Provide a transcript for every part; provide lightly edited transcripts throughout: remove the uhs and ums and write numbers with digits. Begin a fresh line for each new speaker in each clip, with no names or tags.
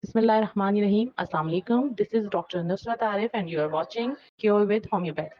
Bismillahirrahmanirrahim. Assalamu alaikum. This is Dr. Nusrat Arif and you are watching Cure with Homeopathy.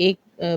1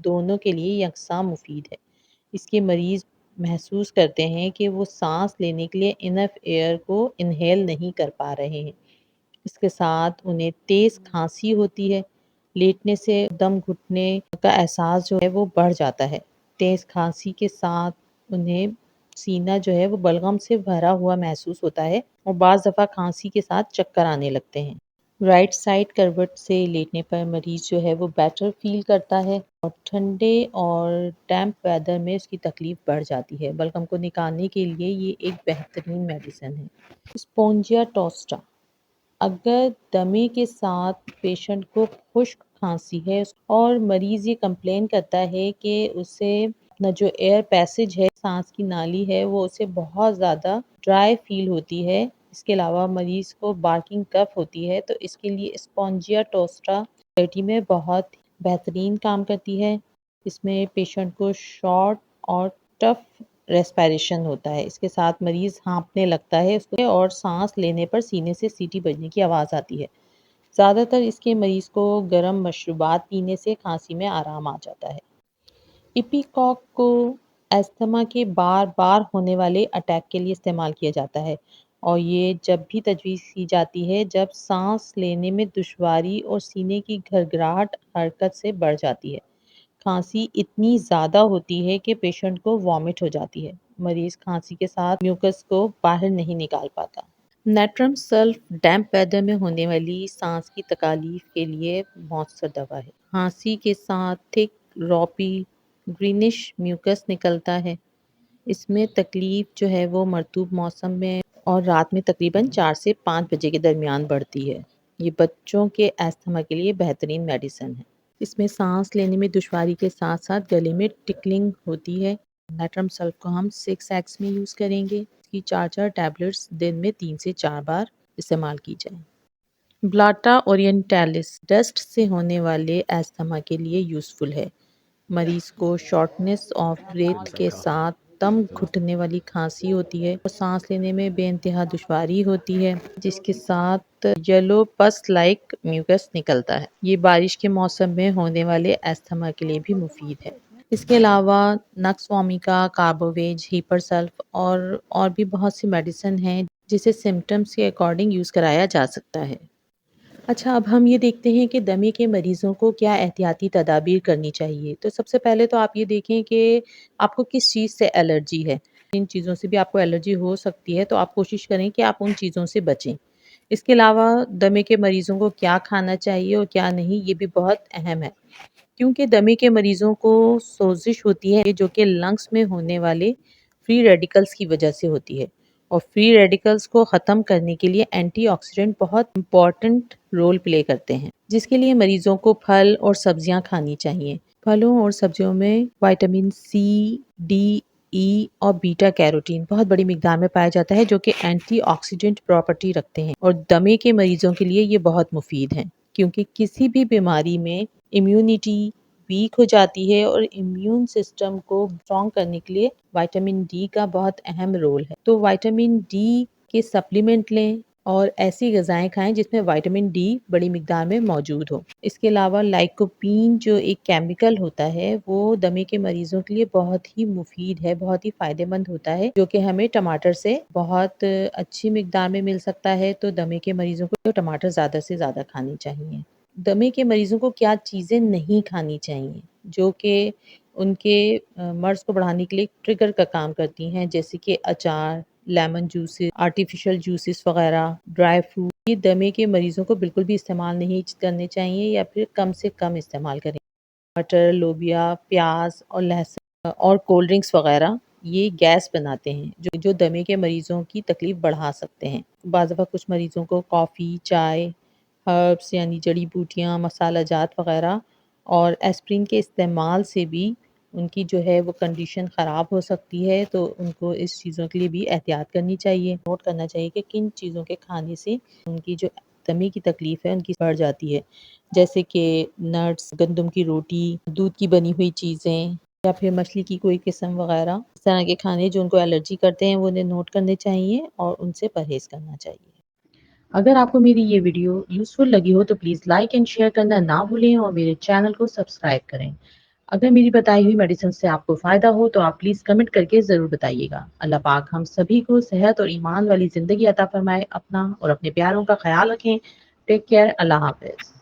دونوں کے لیے یکساں مفید ہے۔ اس کے مریض محسوس کرتے ہیں کہ وہ سانس لینے کے لیے انف ایئر کو انہیل نہیں کر پا رہے ہیں۔ اس کے ساتھ انہیں تیز کھانسی ہوتی ہے۔ لیٹنے سے دم گھٹنے کا احساس جو ہے وہ بڑھ جاتا ہے۔ تیز کھانسی کے ساتھ انہیں سینہ جو ہے وہ بلغم سے بھرا ہوا محسوس ہوتا ہے اور بعض دفعہ کھانسی کے ساتھ چکر آنے لگتے ہیں۔ رائٹ سائڈ کروٹ سے لیٹنے پر مریض جو ہے وہ بیٹر فیل کرتا ہے اور ٹھنڈے اور ڈیمپ ویدر میں اس کی تکلیف بڑھ جاتی ہے۔ بلغم کو نکالنے کے لیے یہ ایک بہترین میڈیسن ہے۔ اسپونجیا ٹوسٹا، اگر دمے کے ساتھ پیشنٹ کو خشک کھانسی ہے اور مریض یہ کمپلین کرتا ہے کہ اسے اپنا جو ایئر پیسج ہے، سانس کی نالی ہے، وہ اسے بہت زیادہ ڈرائی فیل ہوتی ہے، اس کے علاوہ مریض کو بارکنگ کف ہوتی ہے، تو اس کے لیے اسپونجیا ٹوسٹا تھرٹی میں بہت بہترین کام کرتی ہے۔ اس میں پیشنٹ کو شارٹ اور ٹف ریسپائریشن ہوتا ہے۔ اس کے ساتھ مریض ہانپنے لگتا ہے اور سانس لینے پر سینے سے سیٹی بجنے کی آواز آتی ہے۔ زیادہ تر اس کے مریض کو گرم مشروبات پینے سے کھانسی میں آرام آ جاتا ہے۔ ایپیکاک کو استھما کے بار بار ہونے والے اٹیک کے لیے استعمال کیا جاتا ہے اور یہ جب بھی تجویز کی جاتی ہے جب سانس لینے میں دشواری اور سینے کی گھرگھراہٹ حرکت سے بڑھ جاتی ہے۔ کھانسی اتنی زیادہ ہوتی ہے کہ پیشنٹ کو وامٹ ہو جاتی ہے۔ مریض کھانسی کے ساتھ میوکس کو باہر نہیں نکال پاتا۔ نیٹرم سلف ڈیمپ ویدر میں ہونے والی سانس کی تکالیف کے لیے مؤثر دوا ہے۔ کھانسی کے ساتھ تھک روپی گرینش میوکس نکلتا ہے۔ اس میں تکلیف جو ہے وہ مرطوب موسم میں اور رات میں تقریباً 4 سے 5 بجے کے درمیان بڑھتی ہے۔ یہ بچوں کے استھما کے لیے بہترین میڈیسن ہے۔ اس میں سانس لینے میں دشواری کے ساتھ ساتھ گلے میں ٹکلنگ ہوتی ہے۔ نیٹرم سلف کو ہم 6x میں یوز کریں گے۔ اس کی 4 ٹیبلٹس دن میں 3 سے 4 بار استعمال کی جائیں۔ بلاٹا اورینٹیلس ڈسٹ سے ہونے والے استھما کے لیے یوزفل ہے۔ مریض کو شارٹنس آف بریتھ کے ساتھ دم گھٹنے والی کھانسی ہوتی ہے اور سانس لینے میں بے انتہا دشواری ہوتی ہے، جس کے ساتھ یلو پس لائک میوکس نکلتا ہے۔ یہ بارش کے موسم میں ہونے والے استھما کے لیے بھی مفید ہے۔ اس کے علاوہ نکس وامیکا، کاربوویج، ہیپر سلف اور بھی بہت سی میڈیسن ہیں جسے سمٹمز کے اکارڈنگ یوز کرایا جا سکتا ہے۔ اچھا، اب ہم یہ دیکھتے ہیں کہ دمے کے مریضوں کو کیا احتیاطی تدابیر کرنی چاہیے۔ تو سب سے پہلے تو آپ یہ دیکھیں کہ آپ کو کس چیز سے الرجی ہے۔ ان چیزوں سے بھی آپ کو الرجی ہو سکتی ہے، تو آپ کوشش کریں کہ آپ ان چیزوں سے بچیں۔ اس کے علاوہ دمے کے مریضوں کو کیا کھانا چاہیے اور کیا نہیں، یہ بھی بہت اہم ہے، کیونکہ دمے کے مریضوں کو سوزش ہوتی ہے جو کہ لنگس میں ہونے والے فری ریڈیکلز کی وجہ سے ہوتی ہے، اور فری ریڈیکلز کو ختم کرنے کے لیے اینٹی آکسیڈنٹ بہت امپورٹنٹ رول پلے کرتے ہیں، جس کے لیے مریضوں کو پھل اور سبزیاں کھانی چاہیے۔ پھلوں اور سبزیوں میں وٹامن سی، ڈی، ای اور بیٹا کیروٹین بہت بڑی مقدار میں پایا جاتا ہے، جو کہ اینٹی آکسیڈنٹ پراپرٹی رکھتے ہیں اور دمے کے مریضوں کے لیے یہ بہت مفید ہیں، کیونکہ کسی بھی بیماری میں امیونٹی ویک ہو جاتی ہے اور امیون سسٹم کو اسٹرانگ کرنے کے لیے وٹامن ڈی کا بہت اہم رول ہے۔ تو وٹامن ڈی کے سپلیمنٹ لیں اور ایسی غذائیں کھائیں جس میں وٹامن ڈی بڑی مقدار میں موجود ہو۔ اس کے علاوہ لائکوپین جو ایک کیمیکل ہوتا ہے، وہ دمے کے مریضوں کے لیے بہت ہی مفید ہے، بہت ہی فائدہ مند ہوتا ہے، جو کہ ہمیں ٹماٹر سے بہت اچھی مقدار میں مل سکتا ہے۔ تو دمے کے مریضوں کو ٹماٹر زیادہ سے زیادہ کھانی چاہیے۔ دمے کے مریضوں کو کیا چیزیں نہیں کھانی چاہیے جو کہ ان کے مرض کو بڑھانے کے لیے ٹریگر کا کام کرتی ہیں، جیسے کہ اچار، لیمن جوسز، آرٹیفیشل جوسز وغیرہ، ڈرائی فروٹ۔ یہ دمے کے مریضوں کو بالکل بھی استعمال نہیں کرنے چاہیے یا پھر کم سے کم استعمال کریں۔ مٹر، لوبیا، پیاز اور لہسن اور کولڈ ڈرنکس وغیرہ یہ گیس بناتے ہیں جو دمے کے مریضوں کی تکلیف بڑھا سکتے ہیں۔ بعض دفعہ کچھ مریضوں کو کافی، چائے، ہربس یعنی جڑی بوٹیاں، مسالہ جات وغیرہ اور ایسپرین کے استعمال سے بھی ان کی جو ہے وہ کنڈیشن خراب ہو سکتی ہے، تو ان کو اس چیزوں کے لیے بھی احتیاط کرنی چاہیے۔ نوٹ کرنا چاہیے کہ کن چیزوں کے کھانے سے ان کی جو دمے کی تکلیف ہے ان کی بڑھ جاتی ہے، جیسے کہ نٹس، گندم کی روٹی، دودھ کی بنی ہوئی چیزیں یا پھر مچھلی کی کوئی قسم وغیرہ۔ اس طرح کے کھانے جو ان کو الرجی کرتے ہیں وہ انہیں نوٹ کرنے چاہیے اور ان سے پرہیز کرنا چاہیے۔
اگر آپ کو میری یہ ویڈیو یوزفل لگی ہو تو پلیز لائک اینڈ شیئر کرنا نہ بھولیں اور میرے چینل کو سبسکرائب کریں۔ اگر میری بتائی ہوئی میڈیسن سے آپ کو فائدہ ہو تو آپ پلیز کمنٹ کر کے ضرور بتائیے گا. اللہ پاک ہم سبھی کو صحت اور ایمان والی زندگی عطا فرمائے. اپنا اور اپنے پیاروں کا خیال رکھیں. Take care. اللہ حافظ.